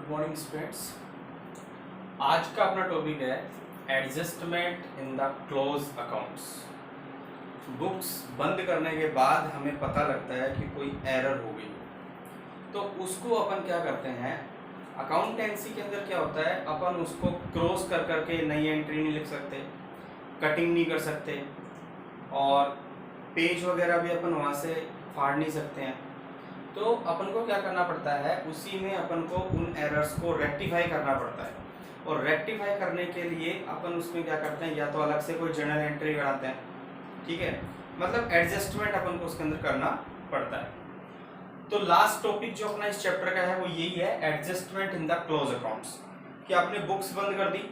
Good morning students. आज का अपना टॉपिक है adjustment in the close accounts. Books बंद करने के बाद हमें पता लगता है कि कोई एरर हो गई, तो उसको अपन क्या करते हैं, अकाउंटेंसी के अंदर क्या होता है, अपन उसको क्रॉस कर करके नई एंट्री नहीं लिख सकते, कटिंग नहीं कर सकते और पेज वगैरह भी अपन वहाँ से फाड़ नहीं सकते हैं। तो अपन को क्या करना पड़ता है, उसी में अपन को उन एरर्स को रेक्टिफाई करना पड़ता है। और रेक्टिफाई करने के लिए अपन उसमें क्या करते हैं, या तो अलग से कोई जर्नल एंट्री बनाते हैं, ठीक है, मतलब एडजस्टमेंट अपन को उसके अंदर करना पड़ता है। तो लास्ट टॉपिक जो अपना इस चैप्टर का है वो यही है, adjustment in the close accounts. कि आपने बुक्स बंद कर दी,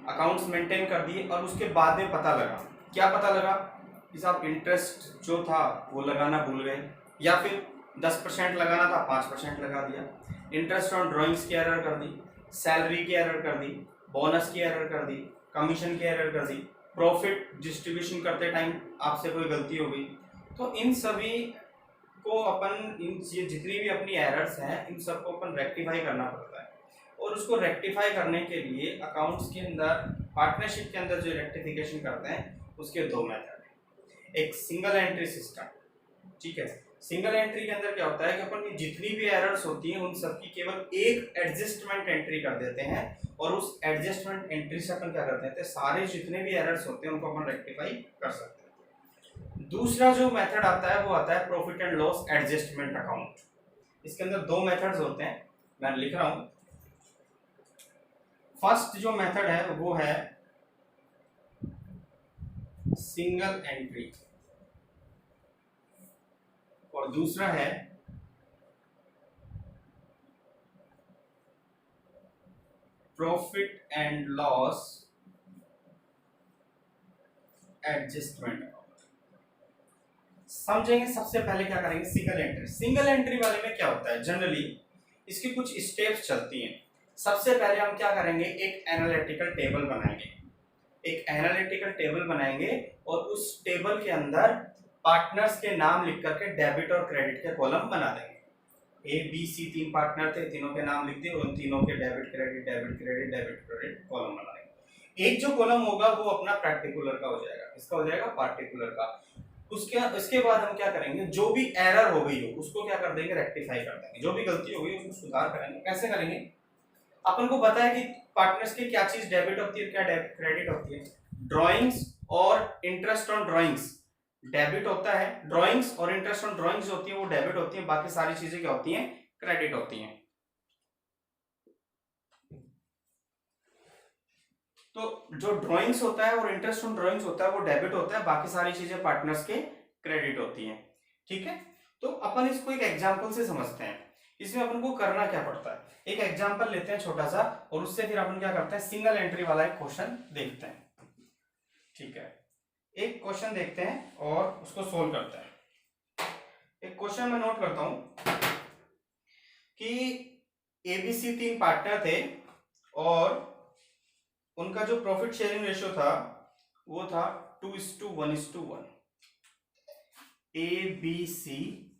अकाउंट्स मेंटेन कर दिए और उसके बाद में पता लगा, क्या पता लगा कि साहब इंटरेस्ट जो था वो लगाना भूल गए, या फिर 10% लगाना था 5% लगा दिया, इंटरेस्ट ऑन ड्राइंग्स की एरर कर दी, सैलरी की एरर कर दी, बोनस की एरर कर दी, कमीशन की एरर कर दी, प्रॉफिट डिस्ट्रीब्यूशन करते टाइम आपसे कोई गलती हो गई। तो इन सभी को अपन, इन ये जितनी भी अपनी एरर्स हैं इन सबको अपन रेक्टिफाई करना पड़ता है। और उसको रेक्टिफाई करने के लिए अकाउंट्स के अंदर, पार्टनरशिप के अंदर जो रेक्टिफिकेशन करते हैं उसके दो मेथड हैं। एक सिंगल एंट्री सिस्टम, ठीक है। सिंगल एंट्री के अंदर क्या होता है कि अपन की जितनी भी एरर्स होती हैं उन सब की केवल एक एडजस्टमेंट एंट्री कर देते हैं, और उस एडजस्टमेंट एंट्री से अपन क्या करते हैं, सारे जितने भी एरर्स होते हैं उनको अपन रेक्टिफाई कर सकते हैं। दूसरा जो मेथड आता है वो आता है profit and loss adjustment account. इसके अंदर दो मेथड्स होते हैं, मैं लिख रहा हूं। फर्स्ट जो मेथड है वो है सिंगल एंट्री और दूसरा है profit and loss adjustment account. समझेंगे। सबसे पहले क्या करेंगे, सिंगल एंट्री। सिंगल एंट्री वाले में क्या होता है, जनरली इसकी कुछ स्टेप्स चलती हैं। सबसे पहले हम क्या करेंगे, एक एनालिटिकल टेबल बनाएंगे, एक एनालिटिकल टेबल बनाएंगे और उस टेबल के अंदर पार्टनर्स के नाम लिख करके डेबिट और क्रेडिट के कॉलम बना देंगे। ए बी सी तीन पार्टनर थे, तीनों के नाम लिख दिए, उन तीनों के debit credit debit credit debit credit column बना देंगे। एक जो कॉलम होगा वो अपना पार्टिकुलर का हो जाएगा, इसका हो जाएगा पार्टिकुलर का। उसके बाद हम क्या करेंगे, जो भी एरर हो गई हो उसको क्या कर देंगे, रेक्टिफाई कर देंगे। जो भी गलती हो गई उसको सुधार करेंगे। कैसे करेंगे, अपन को पता है कि पार्टनर्स की क्या चीज डेबिट होती है, क्या क्रेडिट होती है। ड्राइंग्स और इंटरेस्ट ऑन ड्राइंग्स डेबिट होता है, ड्राइंग्स और इंटरेस्ट ऑन ड्राइंग्स होती है वो डेबिट होती है, बाकी सारी चीजें क्या होती हैं, क्रेडिट होती हैं। तो जो ड्राइंग्स होता है और इंटरेस्ट ऑन ड्राइंग्स होता है वो डेबिट होता है, बाकी सारी चीजें पार्टनर्स के क्रेडिट होती हैं, ठीक है। तो अपन इसको एक एग्जांपल से समझते हैं। इसमें अपन को करना क्या पड़ता है, एक एग्जांपल लेते हैं छोटा सा, और उससे फिर अपन क्या करते हैं, सिंगल एंट्री वाला एक क्वेश्चन देखते हैं, ठीक है। एक क्वेश्चन देखते हैं और उसको सोल्व करते हैं। एक क्वेश्चन मैं नोट करता हूं कि एबीसी तीन पार्टनर थे और उनका जो प्रॉफिट शेयरिंग रेशियो था वो था 2:1:1। ए बी सी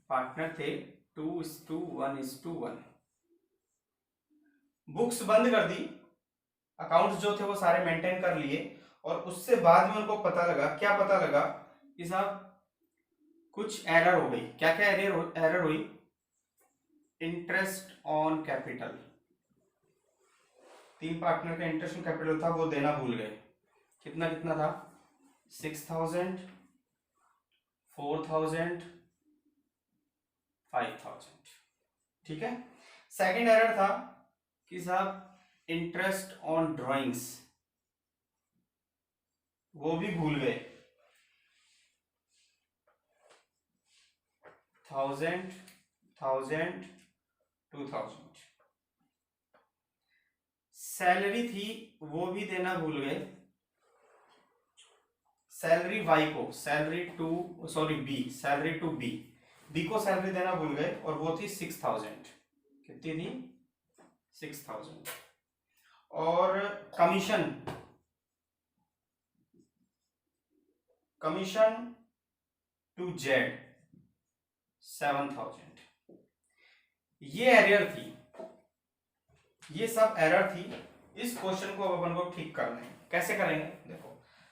पार्टनर थे, 2:1:1। बुक्स बंद कर दी, अकाउंट्स जो थे वो सारे मेंटेन कर लिए, और उससे बाद में उनको पता लगा, क्या पता लगा कि साहब कुछ एरर हो गई। क्या क्या एरर हुई, इंटरेस्ट ऑन कैपिटल, तीन पार्टनर का इंटरेस्ट ऑन कैपिटल था वो देना भूल गए। कितना कितना था, 6,000, 4,000, 5,000, ठीक है। सेकंड एरर था कि साहब इंटरेस्ट ऑन ड्राइंग्स वो भी भूल गए, 1,000, 1,000, 2,000। सैलरी थी वो भी देना भूल गए, सैलरी वाई को, सैलरी टू बी को सैलरी देना भूल गए, और वो थी 6,000। कितनी थी, 6,000। और कमीशन टू जेड 7,000। ये एरियर थी। ये सब एरर थी। इस क्वेश्चन को अब अपन को ठीक करना है। कैसे करेंगे देखो,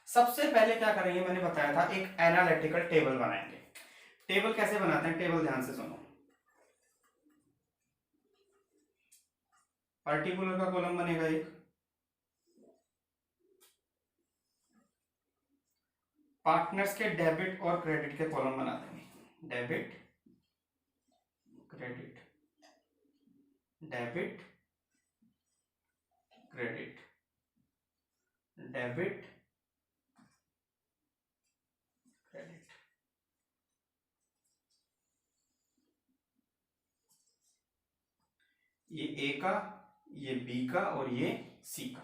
सबसे पहले क्या करेंगे, मैंने बताया था एक एनालिटिकल टेबल बनाएंगे। टेबल कैसे बनाते हैं, टेबल ध्यान से सुनो। पर्टिकुलर का कॉलम बनेगा एक, पार्टनर्स के डेबिट और क्रेडिट के कॉलम बना देंगे। Debit credit, debit credit, debit credit. ये ए का, ये बी का और ये सी का।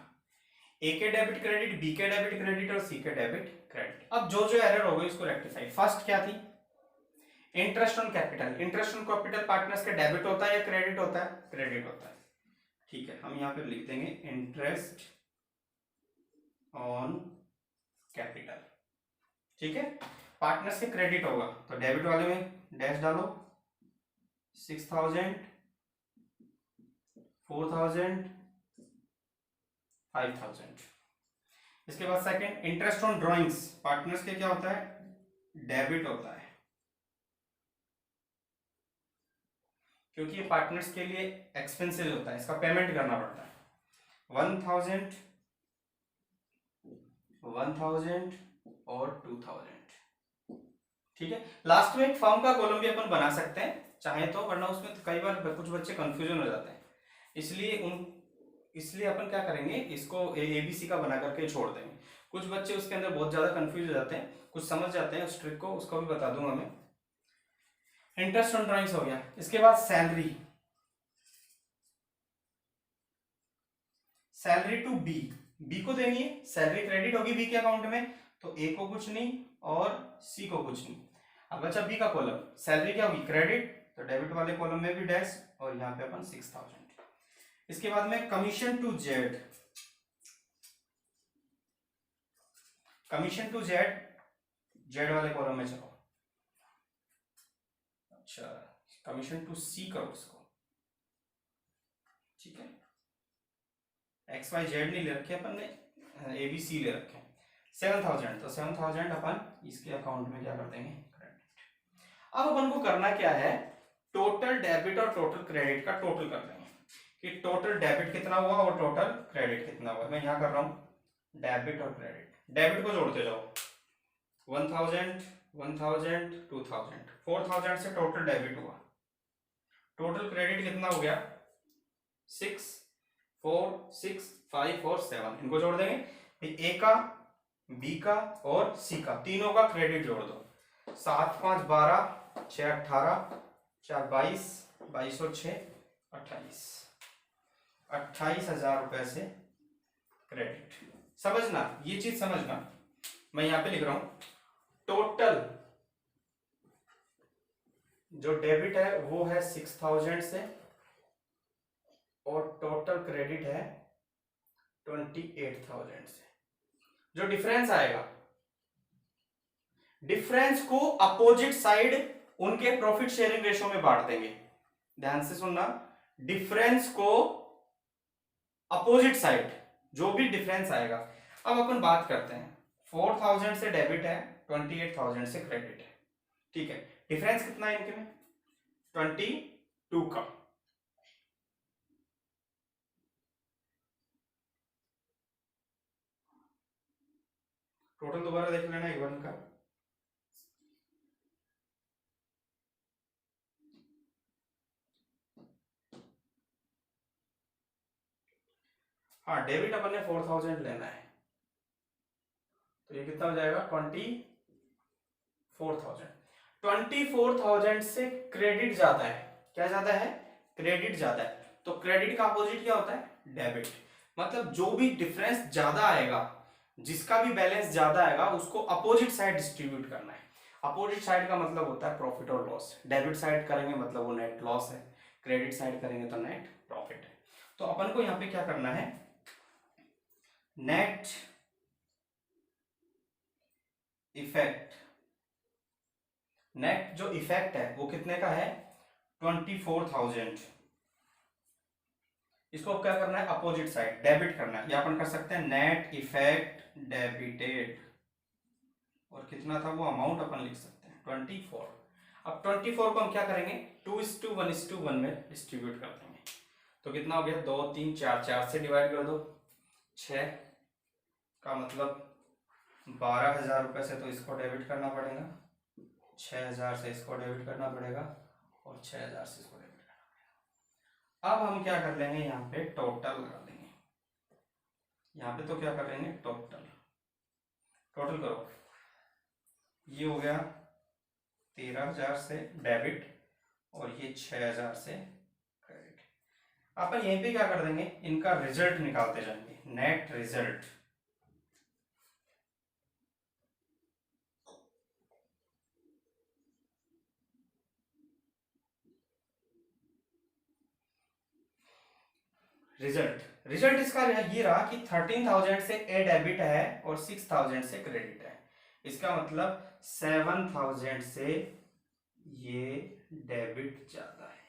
ए के डेबिट क्रेडिट, बी के डेबिट क्रेडिट और सी के डेबिट क्रेडिट। अब जो जो एरर हो गई इसको रेक्टिफाई। फर्स्ट क्या थी, interest on capital. Interest on capital partners के डेबिट होता है या क्रेडिट होता है, क्रेडिट होता है। ठीक है, हम यहां पे लिख देंगे इंटरेस्ट ऑन कैपिटल। ठीक है, पार्टनर्स के क्रेडिट होगा तो डेबिट वाले में डैश डालो, 6000, 4000, 5000। इसके बाद second, interest on drawings. Partners के क्या होता है, डेबिट होता है, क्योंकि ये पार्टनर्स के लिए एक्सपेंसिव होता है, इसका पेमेंट करना पड़ता है। 1000, 1000 और 2000। ठीक है, लास्ट में एक फर्म का कॉलम भी अपन बना सकते हैं चाहे तो, वरना उसमें तो कई बार कुछ बच्चे कंफ्यूजन हो जाते हैं, इसलिए अपन क्या करेंगे, इसको ABC का बना करके छोड़ देंगे। कुछ बच्चे उसके अंदर बहुत ज्यादा कंफ्यूज हो जाते हैं, कुछ समझ जाते हैं उस ट्रिक को, उसको भी बता दूंगा मैं। इंटरेस्ट ऑन ड्राइंग्स हो गया। इसके बाद salary, salary to B, B को देनी है, सैलरी क्रेडिट होगी बी के अकाउंट में, तो ए को कुछ नहीं और सी को कुछ नहीं। अब बचा बी का कॉलम, सैलरी क्या होगी, क्रेडिट, तो डेबिट वाले कॉलम में भी डैश और यहाँ पे अपन 6000। इसके बाद में commission to Z, commission to Z, Z वाले कॉलम में चलो। अच्छा, कमीशन टू सी करो इसको। ठीक है, XYZ नहीं ले रखे अपन ने, ABC ले रखे। 7000, तो 7000 अपन इसके अकाउंट में क्या कर देंगे, क्रेडिट। अब अपन को करना क्या है, टोटल डेबिट और टोटल क्रेडिट का टोटल कर देंगे कि टोटल डेबिट कितना हुआ और टोटल क्रेडिट कितना हुआ। मैं यहां कर रहा हूं डेबिट और क्रेडिट, डेबिट को जोड़ते जाओ, 1000, 1000, 2000, 4000 से टोटल डेबिट हुआ, टोटल क्रेडिट कितना हो गया, 6, 4, 6, 5 और 7, इनको जोड़ देंगे। ए का, बी का और सी का, तीनों का क्रेडिट जोड़ दो। 7, 5, 12, 6, 18, 4, 22, 22 और 6, 28, 28,000 रुपए से क्रेडिट। समझना, ये चीज समझना, मैं यहां पे लिख रहा हूं टोटल जो डेबिट है वो है 6000 से और टोटल क्रेडिट है 28,000 से। जो डिफरेंस आएगा, डिफरेंस को अपोजिट साइड उनके प्रॉफिट शेयरिंग रेशो में बांट देंगे। ध्यान से सुनना, डिफरेंस को अपोजिट साइड जो भी डिफरेंस आएगा। अब अपन बात करते हैं, 4000 से डेबिट है, 28,000 से क्रेडिट है। ठीक है, डिफरेंस कितना है इनके में, 22 का। टोटल दोबारा देख लेना एक बार इनका। हाँ, डेबिट अपन ने 4000 लेना है, तो ये कितना हो जाएगा, 24,000। 24,000 से क्रेडिट ज्यादा है, क्या ज्यादा है, क्रेडिट ज्यादा है। तो क्रेडिट का अपोजिट क्या होता है, डेबिट। मतलब जो भी डिफरेंस ज्यादा आएगा, जिसका भी बैलेंस ज्यादा आएगा, उसको अपोजिट साइड डिस्ट्रीब्यूट करना है। अपोजिट साइड का मतलब होता है प्रॉफिट और लॉस। डेबिट साइड करेंगे मतलब वो नेट लॉस है, क्रेडिट साइड करेंगे तो नेट प्रॉफिट है। तो अपन को यहाँ पे क्या करना है, नेट इफेक्ट, नेट जो इफेक्ट है वो कितने का है, 24,000। इसको क्या करना है, अपोजिट साइड डेबिट करना है, या अपन कर सकते हैं नेट इफेक्ट डेबिटेड, और कितना था वो अमाउंट अपन लिख सकते हैं 24। अब 24 को हम क्या करेंगे, 2:1:1 में डिस्ट्रीब्यूट कर देंगे। तो कितना हो गया, 2 3 4, 4 से डिवाइड कर दो, 6 का मतलब 12,000 रुपये से तो इसको डेबिट करना पड़ेगा, 6,000 से इसको डेबिट करना पड़ेगा, और 6,000 से इसको डेबिट करना पड़ेगा। अब हम क्या कर लेंगे, यहाँ पे टोटल लगा देंगे, यहाँ पे तो क्या कर लेंगे, टोटल करो। ये हो गया 13,000 से डेबिट, और ये 6,000 से क्रेडिट। अपन यहीं पे क्या कर देंगे, इनका रिजल्ट निकालते जाएंगे, नेट रिजल्ट। रिजल्ट इसका ये रहा कि 13,000 से ए डेबिट है और 6,000 से क्रेडिट है। इसका मतलब 7,000 से ये डेबिट ज्यादा है,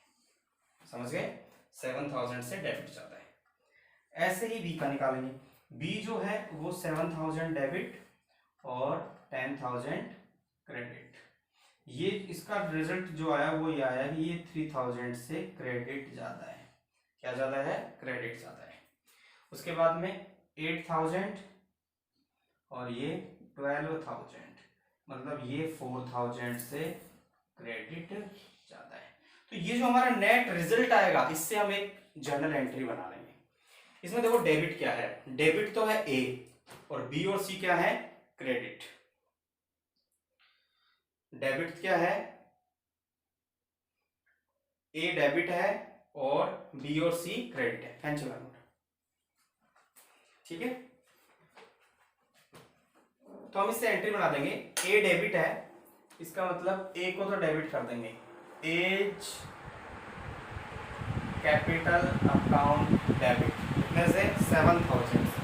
समझ गए, 7,000 से डेबिट ज्यादा है। ऐसे ही बी का निकालेंगे, बी जो है वो 7,000 डेबिट और 10,000 क्रेडिट। ये इसका रिजल्ट जो आया वो ये आया कि ये 3,000 से क्रेडिट ज्यादा है। क्या ज्यादा है, क्रेडिट ज्यादा है। उसके बाद में 8,000 और ये 12,000, मतलब ये 4,000 से क्रेडिट ज्यादा है। तो ये जो हमारा नेट रिजल्ट आएगा, इससे हम एक जर्नल एंट्री बना लेंगे। इसमें देखो डेबिट क्या है, डेबिट तो है ए, और बी और सी क्या है, क्रेडिट। डेबिट क्या है, ए डेबिट है और बी और सी क्रेडिट है। फैन चला, ठीक है। तो हम इससे एंट्री बना देंगे, ए डेबिट है, इसका मतलब ए को तो डेबिट कर देंगे, एज कैपिटल अकाउंट डेबिट, कितने से, 7,000 से।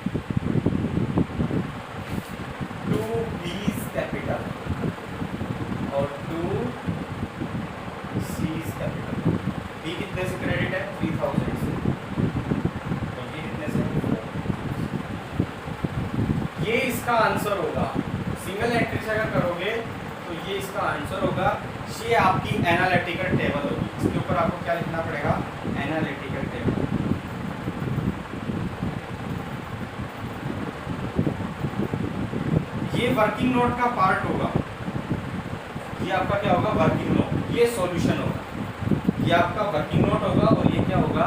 2 बीज कैपिटल और 2 सीज कैपिटल। बी कितने से क्रेडिट है, 3,000 से, तो ये कितने से, 4। ये इसका आंसर होगा। सिंगल एंट्री से अगर करोगे तो ये इसका आंसर होगा। ये आपकी एनालिटिकल टेबल होगी, इसके ऊपर आपको क्या लिखना पड़ेगा, एनालिटिकल टेबल। ये वर्किंग नोट का पार्ट होगा, ये आपका क्या होगा, वर्किंग नोट। ये सॉल्यूशन होगा, ये आपका वर्किंग नोट होगा, और ये क्या होगा,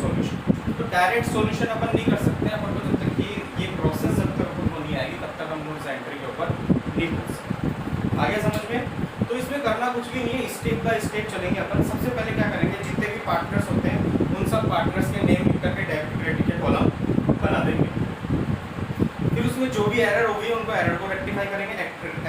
सॉल्यूशन। तो डायरेक्ट सॉल्यूशन अपन नहीं कर सकते, अपन को जब तक ये प्रोसेस जब तक अपन को नहीं आएगी तब तक हम उस एंट्री के ऊपर नहीं पहुंच सकते। आगे समझ में। तो इसमें करना कुछ भी नहीं है, स्टेप बाय स्टेप चलेंगे अपन। सबसे पहले क्या करेंगे, जितने भी पार्टनर्स होते हैं उन सब पार्टनर्स के नेम लिख करके डेबिट क्रेडिट के कॉलम बना देंगे। फिर उसमें जो भी एरर होगी उनको एरर को रेक्टिफाई करेंगे।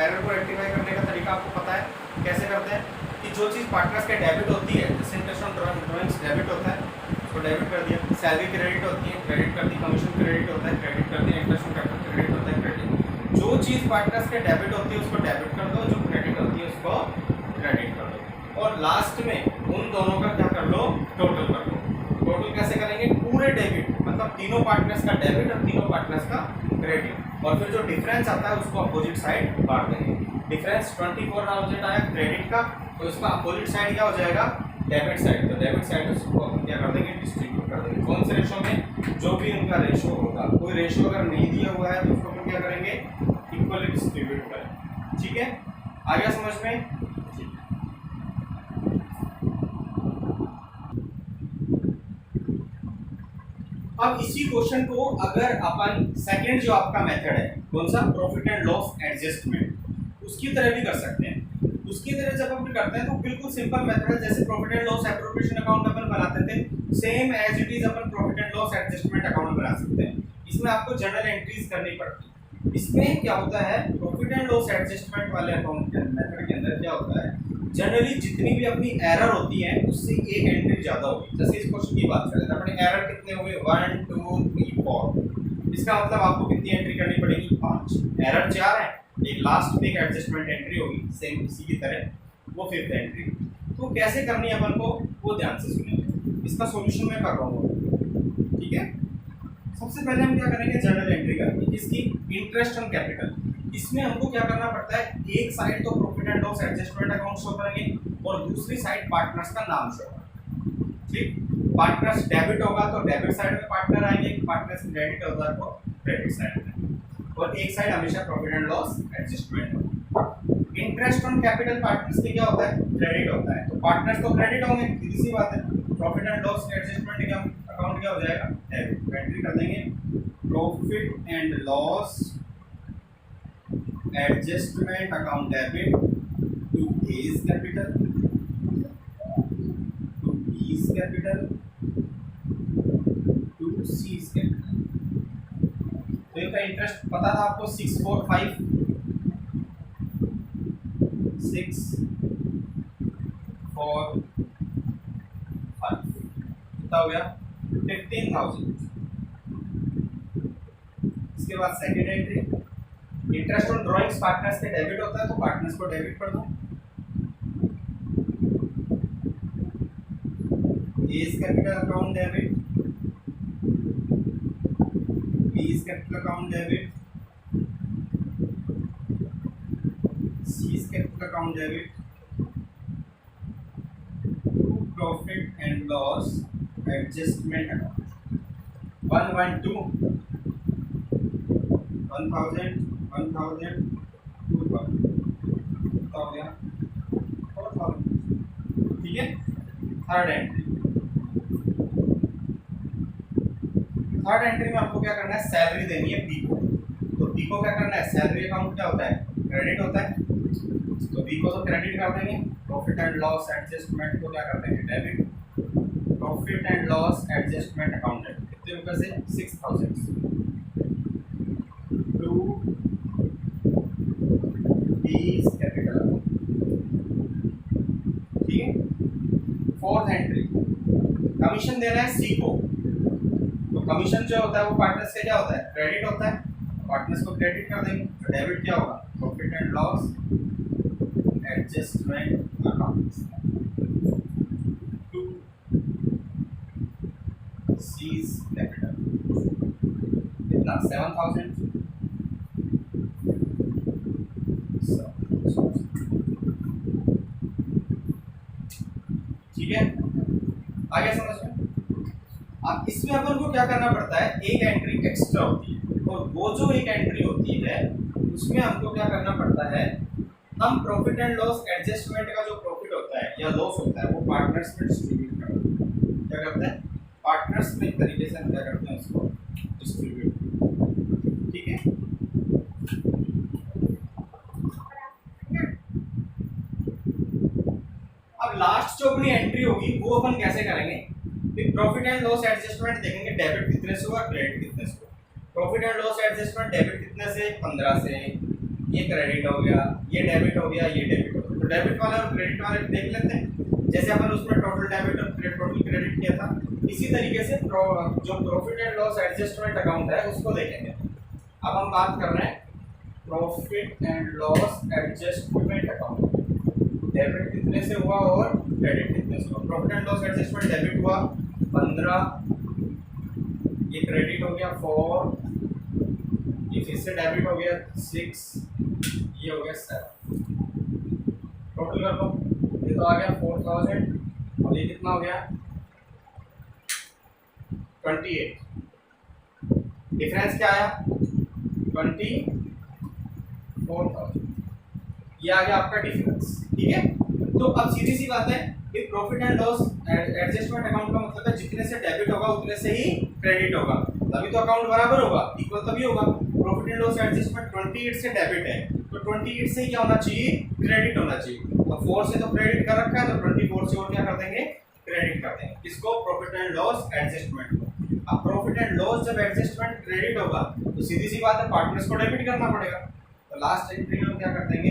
एरर को रेक्टिफाई करने का तरीका आपको पता है, कैसे करते हैं कि जो चीज़ पार्टनर्स के डेबिट होती है, जैसे इंटरेस्ट ऑन ड्राइंग्स डेबिट होता है, उसको डेबिट कर दिया। सैलरी क्रेडिट होती है, क्रेडिट कर दी। कमीशन क्रेडिट होता है, क्रेडिट कर दिया। इंटरेस्ट ऑन कैपिटल क्रेडिट होता है, क्रेडिट। जो चीज़ पार्टनर्स के डेबिट होती है उसको डेबिट कर दो, जो क्रेडिट होती है उसको क्रेडिट कर दो, और लास्ट में उन दोनों का क्या कर लो, टोटल कर लो। टोटल कैसे करेंगे, पूरे डेबिट, मतलब तीनों पार्टनर्स का डेबिट और तीनों पार्टनर्स का क्रेडिट, और फिर जो डिफरेंस आता है उसको अपोजिट साइड बांट देंगे। डिफरेंस 24,000 आया क्रेडिट का, तो इसका अपोजिट साइड क्या हो जाएगा, डेबिट साइड। तो डेबिट साइड उसको अपन क्या कर देंगे, डिस्ट्रीब्यूट कर देंगे। कौन से रेशो में, जो भी उनका रेशो होगा। कोई रेशो अगर नहीं दिया हुआ है तो उसको अपन क्या करेंगे, इक्वली डिस्ट्रीब्यूट करें। ठीक है, आ गया समझ में। अब इसी क्वेश्चन को अगर अपन सेकंड जो आपका मेथड है, कौन सा, प्रॉफिट एंड लॉस एडजस्टमेंट, उसकी तरह भी कर सकते हैं। उसकी तरह जब अपन करते हैं तो बिल्कुल सिंपल मेथड है, जैसे profit and loss appropriation account अपन बनाते थे, सेम एज इट इज अपन profit and loss adjustment account बना सकते हैं। इसमें आपको जर्नल एंट्रीज करनी पड़ती है। इसमें क्या होता है, प्रॉफिट एंड लॉस एडजस्टमेंट वाले अकाउंट के मेथड के अंदर क्या होता है, जनरली जितनी भी अपनी एरर होती है उससे एक एंट्री ज्यादा होगी। जैसे इस क्वेश्चन की बात करें तो अपने एरर कितने हुए, 1 2 3 4, इसका मतलब आपको कितनी एंट्री करनी पड़ेगी, 5। एरर 4 है, एक लास्ट में एक एडजस्टमेंट एंट्री होगी सेम इसी की तरह, वो 5th एंट्री। तो कैसे करनी है अपन को, वो ध्यान से सुनिए। इसका सॉल्यूशन मैं कर रहा हूँ। ठीक है। सबसे पहले हम क्या करेंगे, जर्नल एंट्री करेंगे इसकी, इंटरेस्ट ऑन कैपिटल। इसमें हमको क्या करना पड़ता है, एक साइड तो profit and loss adjustment account show करेंगे और दूसरी साइड पार्टनर्स का नाम शो करेंगे। ठीक, पार्टनर्स डेबिट होगा तो डेबिट साइड में पार्टनर आएंगे, पार्टनर्स क्रेडिट होगा तो क्रेडिट साइड में, और एक साइड हमेशा प्रॉफिट एंड लॉस एडजस्टमेंट होगा। इंटरेस्ट ऑन कैपिटल पार्टनर्स के क्या होता है, क्रेडिट होता है, तो पार्टनर्स तो क्रेडिट होंगे, सीधी सी बात है। प्रॉफिट एंड लॉस एडजस्टमेंट का अकाउंट क्या हो जाएगा, डेबिट। एंट्री कर देंगे profit and loss adjustment account debit to A's capital, to B's capital, to C's capital. तो इनका इंटरेस्ट पता था आपको 645 कितना हो गया, 15,000। इसके बाद second entry, interest on drawings partners के डेबिट होता है तो पार्टनर्स को डेबिट कर दो, A's capital account debit, B's capital account debit, C's capital account debit, profit and loss adjustment account 112 1000 1000 2000 हो गया 4000। ठीक है। थर्ड एंट्री, थर्ड एंट्री में आपको क्या करना है, सैलरी देनी है बी को। तो बी को क्या करना है, सैलरी अकाउंट क्या होता है, क्रेडिट होता है, तो बी को तो क्रेडिट कर देंगे। प्रॉफिट एंड लॉस एडजस्टमेंट को क्या कर देंगे, debit. Profit and loss adjustment account debit कितने रुपए से, 6000 टू B's कैपिटल। ठीक है। फोर्थ एंट्री, कमीशन देना है सी को। तो कमीशन जो होता है वो पार्टनर्स से क्या होता है, क्रेडिट होता है, पार्टनर्स को क्रेडिट कर देंगे, तो डेबिट क्या होगा, profit and loss adjustment account to C's capital. कितना, 7000। ठीक है, आगे समझ में। अब इसमें अपन को क्या करना पड़ता है, एक एंट्री एक्स्ट्रा होती है, और वो जो एक एंट्री होती है उसमें हमको क्या करना पड़ता है, हम प्रॉफिट एंड लॉस एडजस्टमेंट का जो प्रॉफिट होता है या लॉस होता है वो पार्टनर्स में डिस्ट्रीब्यूट करते हैं। क्या करते हैं, पार्टनर्स में एक तरीके से हम क्या करते हैं, उसको डिस्ट्रीब्यूट। ठीक है। अब लास्ट जो अपनी एंट्री होगी वो अपन कैसे करेंगे, प्रॉफिट एंड लॉस एडजस्टमेंट देखेंगे, डेबिट कितने से हुआ, क्रेडिट कितने से हुआ। Profit and loss adjustment debit कितने से, 15 से, ये क्रेडिट हो गया, ये डेबिट हो गया, ये डेबिट हो गया। तो डेबिट वाले और क्रेडिट वाले देख लेते हैं, जैसे अपन उसमें टोटल डेबिट और टोटल क्रेडिट किया था, इसी तरीके से जो profit and loss adjustment account है उसको देखेंगे। अब हम बात कर रहे हैं profit and loss adjustment account, debit कितने से हुआ और क्रेडिट कितने से हुआ। Profit and loss adjustment debit हुआ 15, ये क्रेडिट हो गया 4, ये फिर से डेबिट हो गया 6, ये हो गया 7। टोटल कर लो, ये तो आ गया 4000 और ये कितना हो गया 28। डिफरेंस क्या आया, 24,000, ये आ गया आपका डिफरेंस। ठीक है। तो अब सीधी सी बात है कि profit and loss adjustment account का मतलब है जितने से डेबिट होगा उतने से ही क्रेडिट होगा, तभी तो अकाउंट बराबर होगा, इक्वल तभी होगा। प्रॉफिट एंड लॉस एडजस्टमेंट 28 से डेबिट है तो 28 से ही क्या होना चाहिए, क्रेडिट होना चाहिए। तो 4 से तो क्रेडिट कर रखा है तो 24 से और क्या कर देंगे, क्रेडिट कर देंगे। किसको, प्रॉफिट एंड लॉस एडजस्टमेंट को। अब प्रॉफिट एंड लॉस जब एडजस्टमेंट क्रेडिट होगा तो सीधी सी बात है पार्टनर्स को डेबिट करना पड़ेगा। तो लास्ट एंट्री में क्या कर देंगे,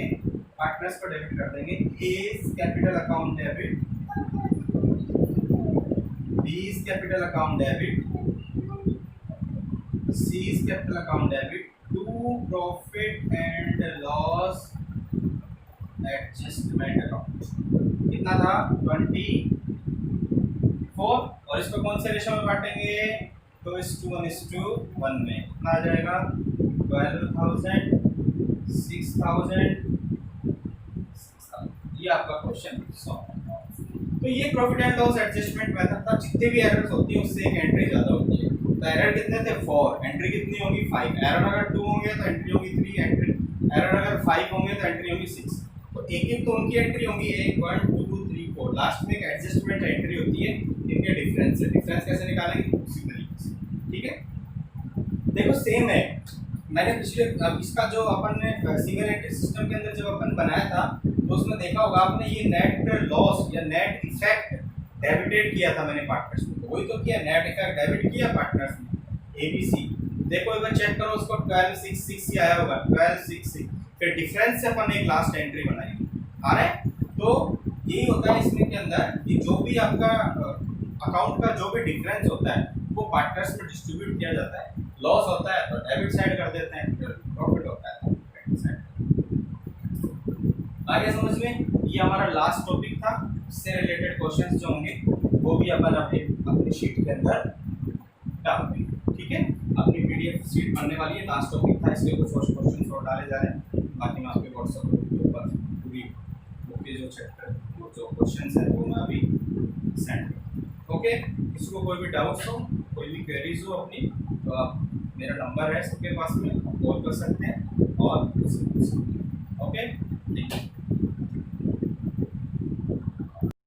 पार्टनर्स को डेबिट कर देंगे। A's capital account debit, B's capital account debit, C's capital account debit to profit and loss adjustment account. कितना था 24, और इसको कौन से रेशो में बांटेंगे, तो इस 2:1 में कितना आ जाएगा 12,000 6,000 ये आपका क्वेश्चन सॉल्व। तो ये profit and loss adjustment method था। जितने भी एरर्स होती है उससे एक एंट्री ज्यादा होती है। तो एरर कितने थे 4, एंट्री कितनी होगी 5। एरर अगर 2 होंगे तो एंट्री होगी 3, एंट्री एरर अगर 5 होंगे तो एंट्री होगी 6। तो एक एक तो उनकी एंट्री होगी 1 2 3 4। लास्ट में एक एडजस्टमेंट एंट्री होती है इनके डिफरेंस से। डिफरेंस कैसे निकालेंगे उसी तरीके से, ठीक है। देखो सेम है, मैंने पिछले इसका जो अपन ने सिंगल एंट्री सिस्टम के अंदर जब अपन बनाया था तो उसमें देखा होगा आपने ये नेट लॉस या नेट इफेक्ट डेबिटेड किया था मैंने पार्टनर्स में। वही तो किया, नेट इफेक्ट डेबिट किया पार्टनर्स में एबीसी। देखो एक बार चेक करो उसको 1266 ही आया होगा 1266। फिर डिफरेंस से अपन एक लास्ट एंट्री बनाई आ रहा है। तो यही होता है इसमें के अंदर कि जो भी आपका अकाउंट का जो भी डिफरेंस होता है वो पार्टनर्स में डिस्ट्रीब्यूट किया जाता है। लॉस होता है तो डेबिट साइड कर देते हैं, फिर प्रॉफिट होता है तो क्रेडिट साइड। आगे समझ में, ये हमारा लास्ट टॉपिक था। इससे रिलेटेड क्वेश्चंस जो होंगे वो भी अपन अपनी शीट के अंदर डालेंगे, ठीक है। अपनी पीडीएफ शीट बनने वाली है, लास्ट टॉपिक था, इसके कुछ और क्वेश्चंस और डाले जा रहे हैं। बाकी मैं आपके व्हाट्सएप ग्रुप के ऊपर पूरी बुक के जो चैप्टर वो जो क्वेश्चंस हैं वो मैं अभी सेंड करूँगा। ओके, किसी को कोई भी डाउट्स हो, कोई भी क्वेरीज हो अपनी, तो आप मेरा नंबर है सबके पास में, कॉल कर सकते हैं और पूछ सकते हैं। Okay, thank you.